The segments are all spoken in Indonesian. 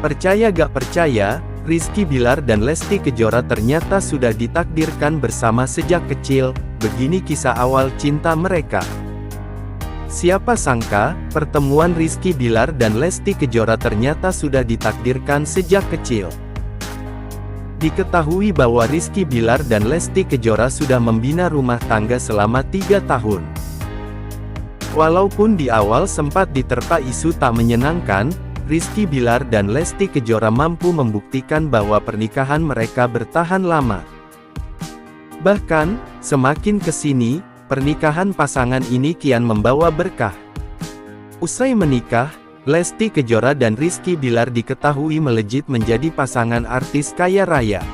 Percaya gak percaya, Rizky Bilar dan Lesti Kejora ternyata sudah ditakdirkan bersama sejak kecil. Begini kisah awal cinta mereka. Siapa sangka, pertemuan Rizky Bilar dan Lesti Kejora ternyata sudah ditakdirkan sejak kecil. Diketahui bahwa Rizky Bilar dan Lesti Kejora sudah membina rumah tangga selama 3 tahun. Walaupun di awal sempat diterpa isu tak menyenangkan, Rizky Bilar dan Lesti Kejora mampu membuktikan bahwa pernikahan mereka bertahan lama. Bahkan, semakin kesini, pernikahan pasangan ini kian membawa berkah. Usai menikah, Lesti Kejora dan Rizky Bilar diketahui melejit menjadi pasangan artis kaya raya.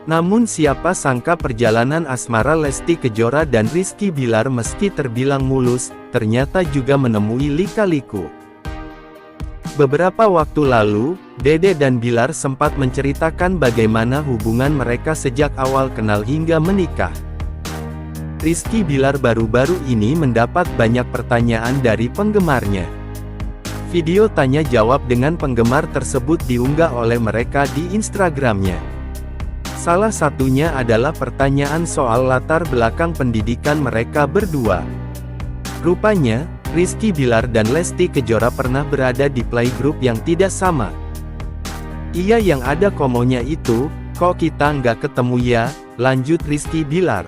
Namun siapa sangka perjalanan asmara Lesti Kejora dan Rizky Bilar meski terbilang mulus, ternyata juga menemui lika-liku. Beberapa waktu lalu, Dede dan Bilar sempat menceritakan bagaimana hubungan mereka sejak awal kenal hingga menikah. Rizky Bilar baru-baru ini mendapat banyak pertanyaan dari penggemarnya. Video tanya jawab dengan penggemar tersebut diunggah oleh mereka di Instagramnya. Salah satunya adalah pertanyaan soal latar belakang pendidikan mereka berdua. Rupanya, Rizky Bilar dan Lesti Kejora pernah berada di playgroup yang tidak sama. Iya, yang ada komonya itu, kok kita nggak ketemu ya, lanjut Rizky Bilar.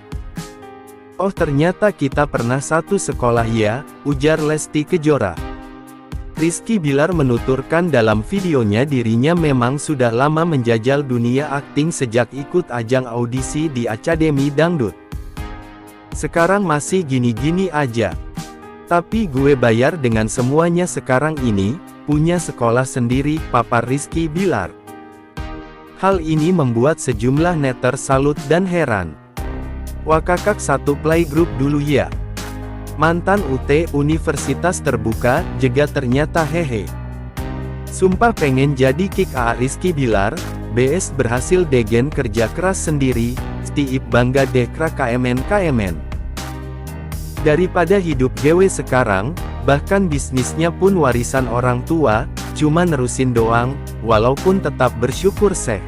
Oh, ternyata kita pernah satu sekolah ya, ujar Lesti Kejora. Rizky Bilar menuturkan dalam videonya dirinya memang sudah lama menjajal dunia akting sejak ikut ajang audisi di Akademi Dangdut. Sekarang masih gini-gini aja. Tapi gue bayar dengan semuanya sekarang ini, punya sekolah sendiri, papar Rizky Bilar. Hal ini membuat sejumlah netter salut dan heran. Wah, kakak satu playgroup dulu ya. Mantan UT Universitas Terbuka, juga ternyata hehe. Sumpah pengen jadi kick A Rizky Bilar, BS berhasil degen kerja keras sendiri, Stiip bangga dekra KMN. Daripada hidup GW sekarang, bahkan bisnisnya pun warisan orang tua, cuma nerusin doang, walaupun tetap bersyukur seh.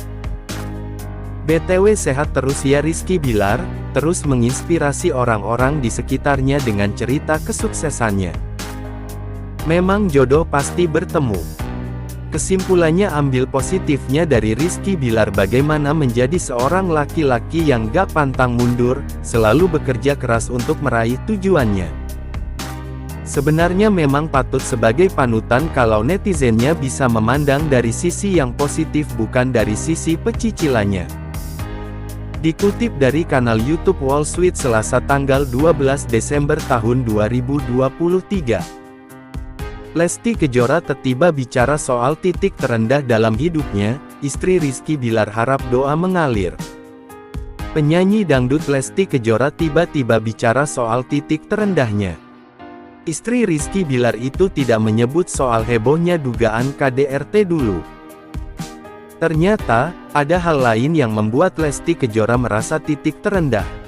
BTW sehat terus ya Rizky Bilar, terus menginspirasi orang-orang di sekitarnya dengan cerita kesuksesannya. Memang jodoh pasti bertemu. Kesimpulannya ambil positifnya dari Rizky Bilar bagaimana menjadi seorang laki-laki yang gak pantang mundur, selalu bekerja keras untuk meraih tujuannya. Sebenarnya memang patut sebagai panutan kalau netizennya bisa memandang dari sisi yang positif bukan dari sisi pecicilannya. Dikutip dari kanal YouTube Wallsuite Selasa tanggal 12 Desember tahun 2023. Lesti Kejora tiba bicara soal titik terendah dalam hidupnya, istri Rizky Bilar harap doa mengalir. Penyanyi dangdut Lesti Kejora tiba-tiba bicara soal titik terendahnya. Istri Rizky Bilar itu tidak menyebut soal hebohnya dugaan KDRT dulu. Ternyata, ada hal lain yang membuat Lesti Kejora merasa titik terendah.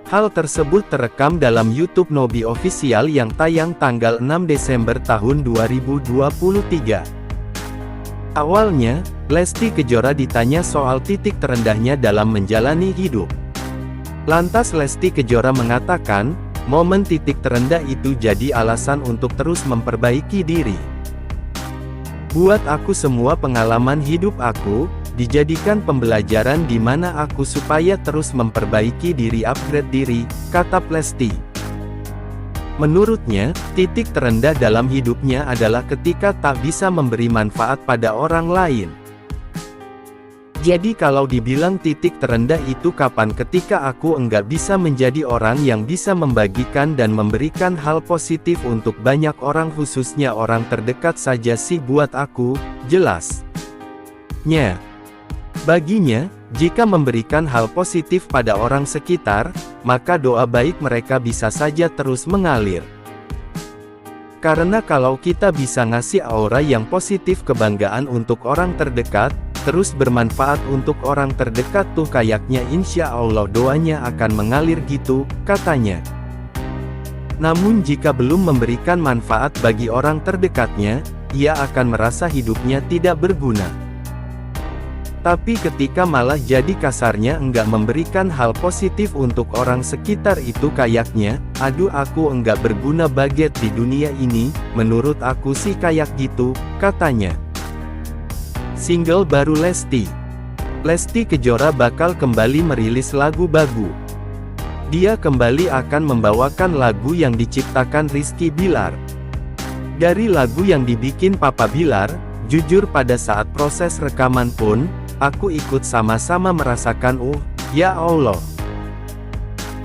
Hal tersebut terekam dalam YouTube Nobi Official yang tayang tanggal 6 Desember tahun 2023. Awalnya, Lesti Kejora ditanya soal titik terendahnya dalam menjalani hidup. Lantas Lesti Kejora mengatakan, momen titik terendah itu jadi alasan untuk terus memperbaiki diri. Buat aku semua pengalaman hidup aku, dijadikan pembelajaran di mana aku supaya terus memperbaiki diri, upgrade diri, kata Lesti. Menurutnya, titik terendah dalam hidupnya adalah ketika tak bisa memberi manfaat pada orang lain. Jadi kalau dibilang titik terendah itu kapan, ketika aku enggak bisa menjadi orang yang bisa membagikan dan memberikan hal positif untuk banyak orang, khususnya orang terdekat saja sih buat aku, jelasnya. Baginya, jika memberikan hal positif pada orang sekitar, maka doa baik mereka bisa saja terus mengalir. Karena kalau kita bisa ngasih aura yang positif, kebanggaan untuk orang terdekat, terus bermanfaat untuk orang terdekat tuh kayaknya insya Allah doanya akan mengalir gitu, katanya. Namun jika belum memberikan manfaat bagi orang terdekatnya, ia akan merasa hidupnya tidak berguna. Tapi ketika malah jadi kasarnya enggak memberikan hal positif untuk orang sekitar itu kayaknya, aduh aku enggak berguna banget di dunia ini, menurut aku sih kayak gitu, katanya. Single baru Lesti. Lesti Kejora bakal kembali merilis lagu baru. Dia kembali akan membawakan lagu yang diciptakan Rizky Bilar. Dari lagu yang dibikin Papa Bilar, jujur pada saat proses rekaman pun, aku ikut sama-sama merasakan ya Allah.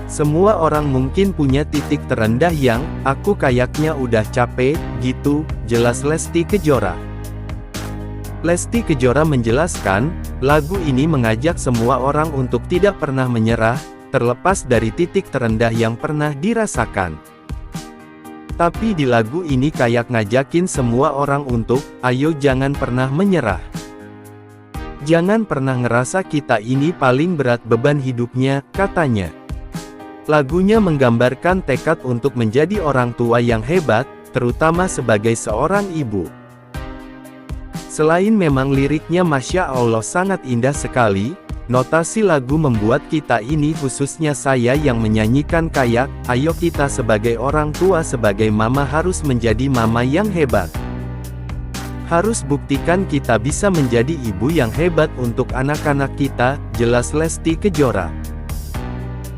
Semua orang mungkin punya titik terendah yang, aku kayaknya udah capek, gitu, jelas Lesti Kejora. Lesti Kejora menjelaskan, lagu ini mengajak semua orang untuk tidak pernah menyerah, terlepas dari titik terendah yang pernah dirasakan. Tapi di lagu ini kayak ngajakin semua orang untuk, ayo jangan pernah menyerah. Jangan pernah ngerasa kita ini paling berat beban hidupnya, katanya. Lagunya menggambarkan tekad untuk menjadi orang tua yang hebat, terutama sebagai seorang ibu. Selain memang liriknya Masya Allah sangat indah sekali, notasi lagu membuat kita ini khususnya saya yang menyanyikan kayak, ayo kita sebagai orang tua sebagai mama harus menjadi mama yang hebat. Harus buktikan kita bisa menjadi ibu yang hebat untuk anak-anak kita, jelas Lesti Kejora.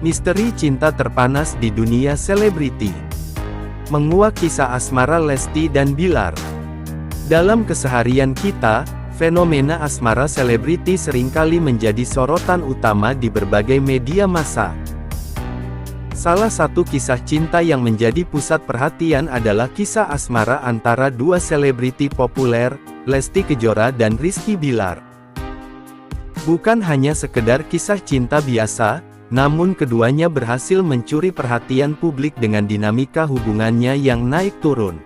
Misteri cinta terpanas di dunia selebriti. Menguak kisah asmara Lesti dan Bilar. Dalam keseharian kita, fenomena asmara selebriti seringkali menjadi sorotan utama di berbagai media massa. Salah satu kisah cinta yang menjadi pusat perhatian adalah kisah asmara antara dua selebriti populer, Lesti Kejora dan Rizky Bilar. Bukan hanya sekedar kisah cinta biasa, namun keduanya berhasil mencuri perhatian publik dengan dinamika hubungannya yang naik turun.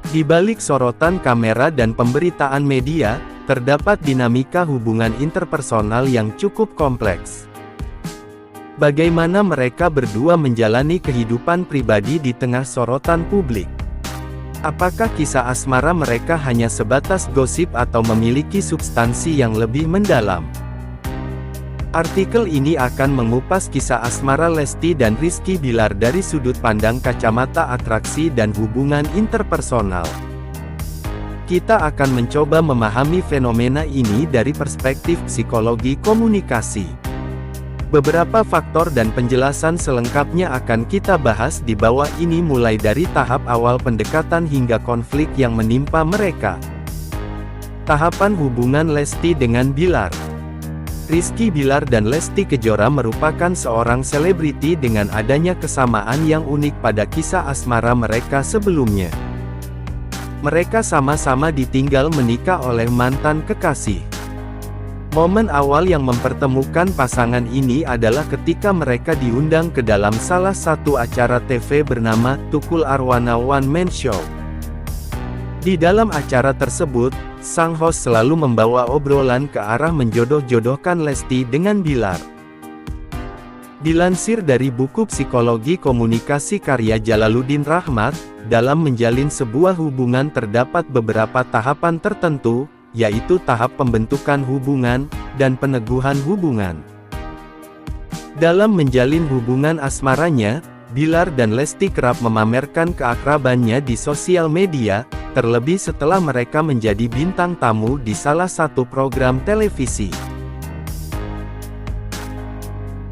Di balik sorotan kamera dan pemberitaan media, terdapat dinamika hubungan interpersonal yang cukup kompleks. Bagaimana mereka berdua menjalani kehidupan pribadi di tengah sorotan publik? Apakah kisah asmara mereka hanya sebatas gosip atau memiliki substansi yang lebih mendalam? Artikel ini akan mengupas kisah asmara Lesti dan Rizky Bilar dari sudut pandang kacamata atraksi dan hubungan interpersonal. Kita akan mencoba memahami fenomena ini dari perspektif psikologi komunikasi. Beberapa faktor dan penjelasan selengkapnya akan kita bahas di bawah ini mulai dari tahap awal pendekatan hingga konflik yang menimpa mereka. Tahapan hubungan Lesti dengan Bilar. Rizky Bilar dan Lesti Kejora merupakan seorang selebriti dengan adanya kesamaan yang unik pada kisah asmara mereka sebelumnya. Mereka sama-sama ditinggal menikah oleh mantan kekasih. Momen awal yang mempertemukan pasangan ini adalah ketika mereka diundang ke dalam salah satu acara TV bernama Tukul Arwana One Man Show. Di dalam acara tersebut, sang host selalu membawa obrolan ke arah menjodoh-jodohkan Lesti dengan Bilar. Dilansir dari buku Psikologi Komunikasi karya Jalaluddin Rahmat, dalam menjalin sebuah hubungan terdapat beberapa tahapan tertentu, yaitu tahap pembentukan hubungan, dan peneguhan hubungan. Dalam menjalin hubungan asmaranya, Bilar dan Lesti kerap memamerkan keakrabannya di sosial media, terlebih setelah mereka menjadi bintang tamu di salah satu program televisi.